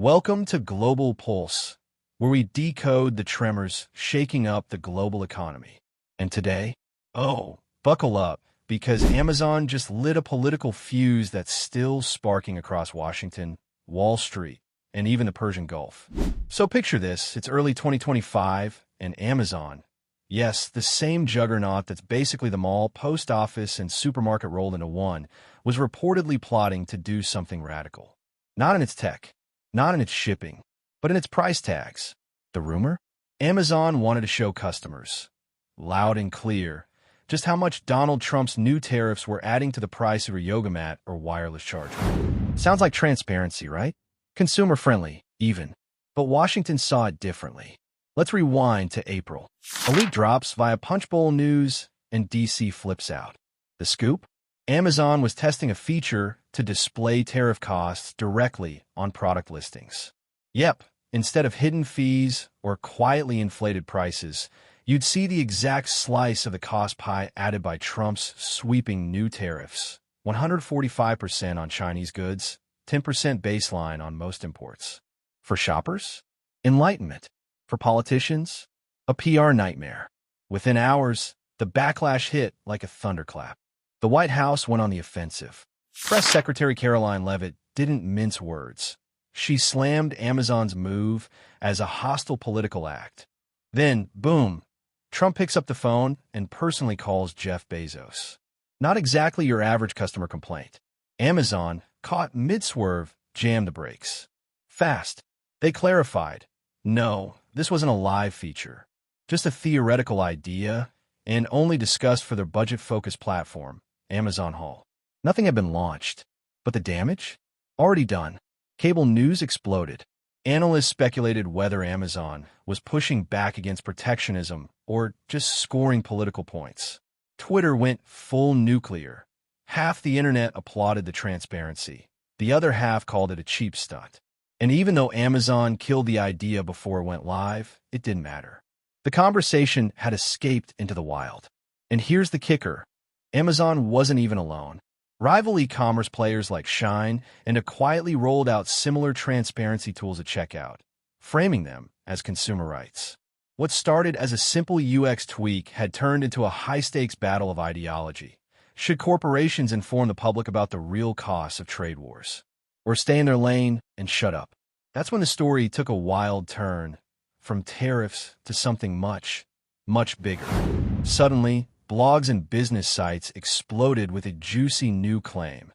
Welcome to Global Pulse, where we decode the tremors shaking up the global economy. And today, buckle up, because Amazon just lit a political fuse that's still sparking across Washington, Wall Street, and even the Persian Gulf. So picture this, it's early 2025, and Amazon, yes, the same juggernaut that's basically the mall, post office, and supermarket rolled into one, was reportedly plotting to do something radical. Not in its tech, not in its shipping, but in its price tags. The rumor? Amazon wanted to show customers, loud and clear, just how much Donald Trump's new tariffs were adding to the price of a yoga mat or wireless charger. Sounds like transparency, right? Consumer-friendly, even. But Washington saw it differently. Let's rewind to April. A leak drops via Punchbowl News, and DC flips out. The scoop? Amazon was testing a feature to display tariff costs directly on product listings. Yep, instead of hidden fees or quietly inflated prices, you'd see the exact slice of the cost pie added by Trump's sweeping new tariffs. 145% on Chinese goods, 10% baseline on most imports. For shoppers? Enlightenment. For politicians? A PR nightmare. Within hours, the backlash hit like a thunderclap. The White House went on the offensive. Press Secretary Caroline Leavitt didn't mince words. She slammed Amazon's move as a hostile political act. Then, boom, Trump picks up the phone and personally calls Jeff Bezos. Not exactly your average customer complaint. Amazon, caught mid-swerve, jammed the brakes. Fast. They clarified. No, this wasn't a live feature. Just a theoretical idea, and only discussed for their budget-focused platform, Amazon Hall. Nothing had been launched. But the damage? Already done. Cable news exploded. Analysts speculated whether Amazon was pushing back against protectionism or just scoring political points. Twitter went full nuclear. Half the internet applauded the transparency. The other half called it a cheap stunt. And even though Amazon killed the idea before it went live, it didn't matter. The conversation had escaped into the wild. And here's the kicker. Amazon wasn't even alone. Rival e-commerce players like Shine and quietly rolled out similar transparency tools at checkout, framing them as consumer rights. What started as a simple UX tweak had turned into a high-stakes battle of ideology. Should corporations inform the public about the real costs of trade wars? Or stay in their lane and shut up? That's when the story took a wild turn, from tariffs to something much, much bigger. Suddenly, blogs and business sites exploded with a juicy new claim.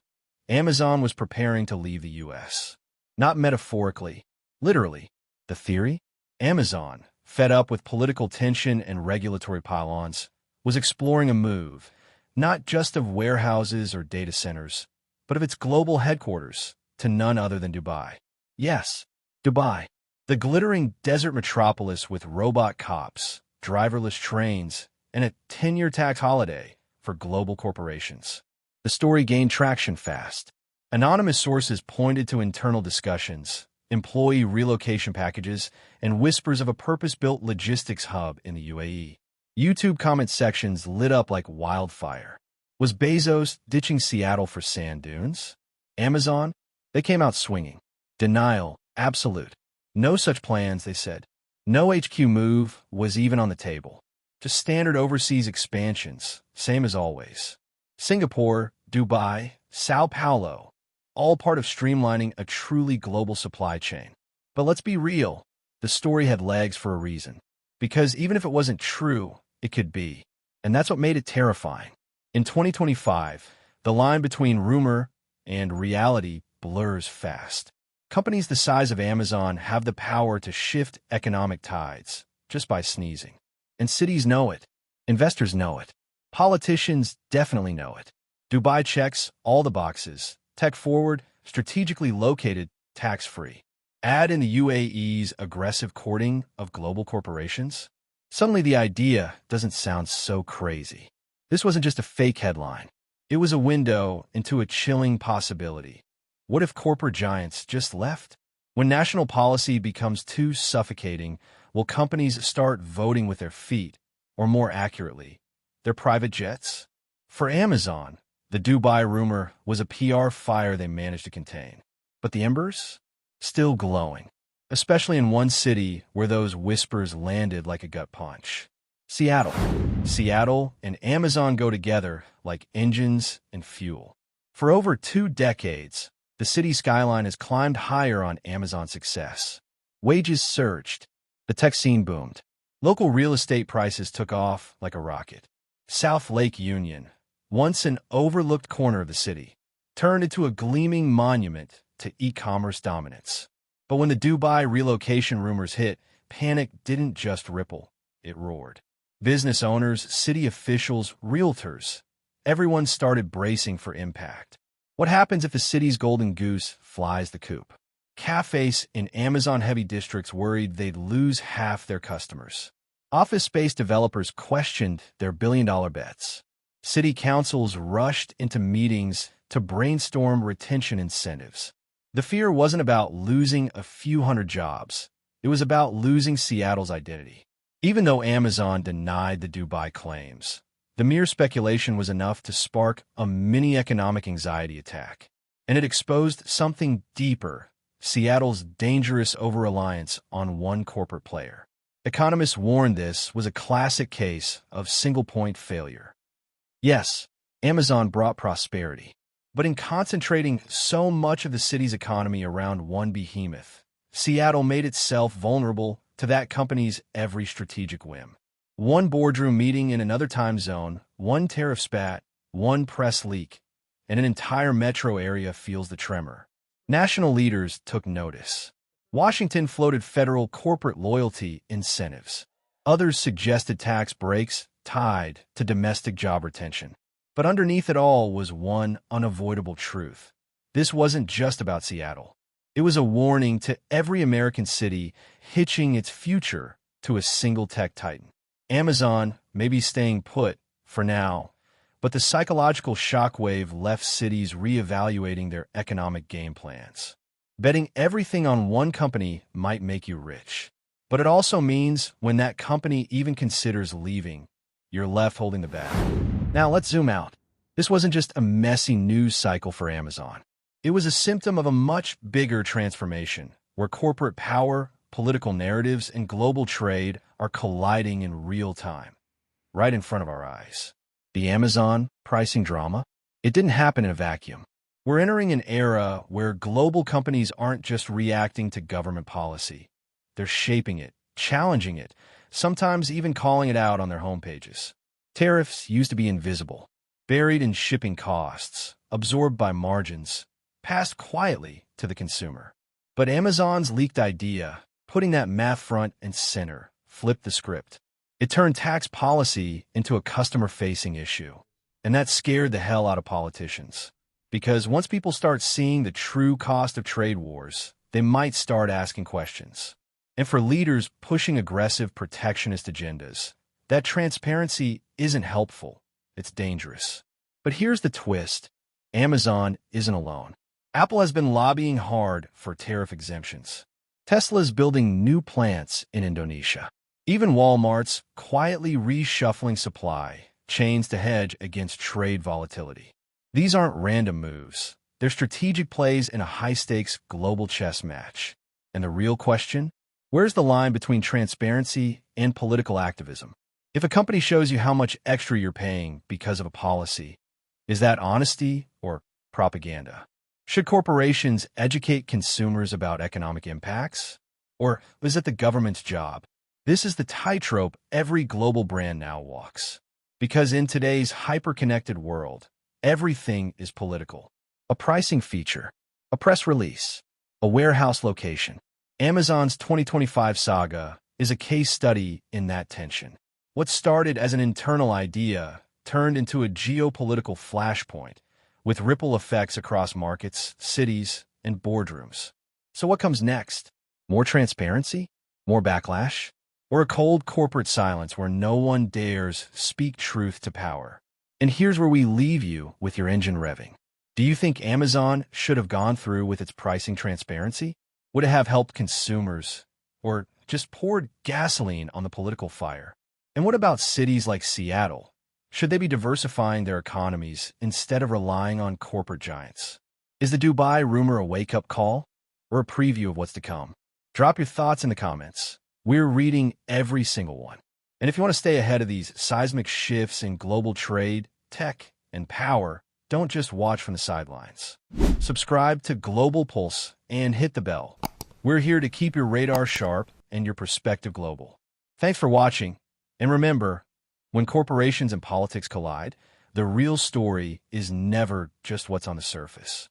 Amazon was preparing to leave the U.S. Not metaphorically, literally. The theory? Amazon, fed up with political tension and regulatory pylons, was exploring a move, not just of warehouses or data centers, but of its global headquarters, to none other than Dubai. Yes, Dubai, the glittering desert metropolis with robot cops, driverless trains, and a 10-year tax holiday for global corporations. The story gained traction fast. Anonymous sources pointed to internal discussions, employee relocation packages, and whispers of a purpose-built logistics hub in the UAE. YouTube comment sections lit up like wildfire. Was Bezos ditching Seattle for sand dunes? Amazon? They came out swinging. Denial, absolute. No such plans, they said. No HQ move was even on the table. Just standard overseas expansions, same as always. Singapore, Dubai, Sao Paulo, all part of streamlining a truly global supply chain. But let's be real, the story had legs for a reason. Because even if it wasn't true, it could be. And that's what made it terrifying. In 2025, the line between rumor and reality blurs fast. Companies the size of Amazon have the power to shift economic tides just by sneezing. And cities know it. Investors know it. Politicians definitely know it. Dubai checks all the boxes. Tech-forward, strategically located, tax-free. Add in the UAE's aggressive courting of global corporations. Suddenly the idea doesn't sound so crazy. This wasn't just a fake headline. It was a window into a chilling possibility. What if corporate giants just left? When national policy becomes too suffocating, will companies start voting with their feet, or more accurately, their private jets? For Amazon, the Dubai rumor was a PR fire they managed to contain. But the embers? still glowing, especially in one city where those whispers landed like a gut punch. Seattle. Seattle and Amazon go together like engines and fuel. For over 2 decades, the city skyline has climbed higher on Amazon's success. Wages surged. The tech scene boomed. Local real estate prices took off like a rocket. South Lake Union, once an overlooked corner of the city, turned into a gleaming monument to e-commerce dominance. But when the Dubai relocation rumors hit, panic didn't just ripple, it roared. Business owners, city officials, realtors, everyone started bracing for impact. What happens if the city's golden goose flies the coop? Cafes in Amazon-heavy districts worried they'd lose half their customers. Office space developers questioned their billion-dollar bets. City councils rushed into meetings to brainstorm retention incentives. The fear wasn't about losing a few hundred jobs. It was about losing Seattle's identity. Even though Amazon denied the Dubai claims, the mere speculation was enough to spark a mini economic anxiety attack. And it exposed something deeper: Seattle's dangerous over-reliance on one corporate player. Economists warned this was a classic case of single-point failure. Yes, Amazon brought prosperity, but in concentrating so much of the city's economy around one behemoth, Seattle made itself vulnerable to that company's every strategic whim. One boardroom meeting in another time zone, one tariff spat, one press leak, and an entire metro area feels the tremor. National leaders took notice. Washington floated federal corporate loyalty incentives. Others suggested tax breaks tied to domestic job retention. But underneath it all was one unavoidable truth. This wasn't just about Seattle. It was a warning to every American city hitching its future to a single tech titan. Amazon may be staying put for now, but the psychological shockwave left cities reevaluating their economic game plans. Betting everything on one company might make you rich, but it also means when that company even considers leaving, you're left holding the bag. Now let's zoom out. This wasn't just a messy news cycle for Amazon. It was a symptom of a much bigger transformation, where corporate power, political narratives, and global trade are colliding in real time, right in front of our eyes. The Amazon pricing drama? It didn't happen in a vacuum. We're entering an era where global companies aren't just reacting to government policy. They're shaping it, challenging it, sometimes even calling it out on their homepages. Tariffs used to be invisible, buried in shipping costs, absorbed by margins, passed quietly to the consumer. But Amazon's leaked idea, putting that math front and center, flipped the script. It turned tax policy into a customer-facing issue. And that scared the hell out of politicians. Because once people start seeing the true cost of trade wars, they might start asking questions. And for leaders pushing aggressive protectionist agendas, that transparency isn't helpful. It's dangerous. But here's the twist. Amazon isn't alone. Apple has been lobbying hard for tariff exemptions. Tesla's building new plants in Indonesia. Even Walmart's quietly reshuffling supply chains to hedge against trade volatility. These aren't random moves. They're strategic plays in a high-stakes global chess match. And the real question? Where's the line between transparency and political activism? If a company shows you how much extra you're paying because of a policy, is that honesty or propaganda? Should corporations educate consumers about economic impacts? Or is it the government's job? This is the tightrope every global brand now walks. Because in today's hyper-connected world, everything is political. A pricing feature, a press release, a warehouse location. Amazon's 2025 saga is a case study in that tension. What started as an internal idea turned into a geopolitical flashpoint, with ripple effects across markets, cities, and boardrooms. So what comes next? More transparency? More backlash? Or a cold corporate silence where no one dares speak truth to power? And here's where we leave you with your engine revving. Do you think Amazon should have gone through with its pricing transparency? Would it have helped consumers? Or just poured gasoline on the political fire? And what about cities like Seattle? Should they be diversifying their economies instead of relying on corporate giants? Is the Dubai rumor a wake-up call? or a preview of what's to come? Drop your thoughts in the comments. We're reading every single one. And if you want to stay ahead of these seismic shifts in global trade, tech, and power, don't just watch from the sidelines. Subscribe to Global Pulse and hit the bell. We're here to keep your radar sharp and your perspective global. Thanks for watching. And remember, when corporations and politics collide, the real story is never just what's on the surface.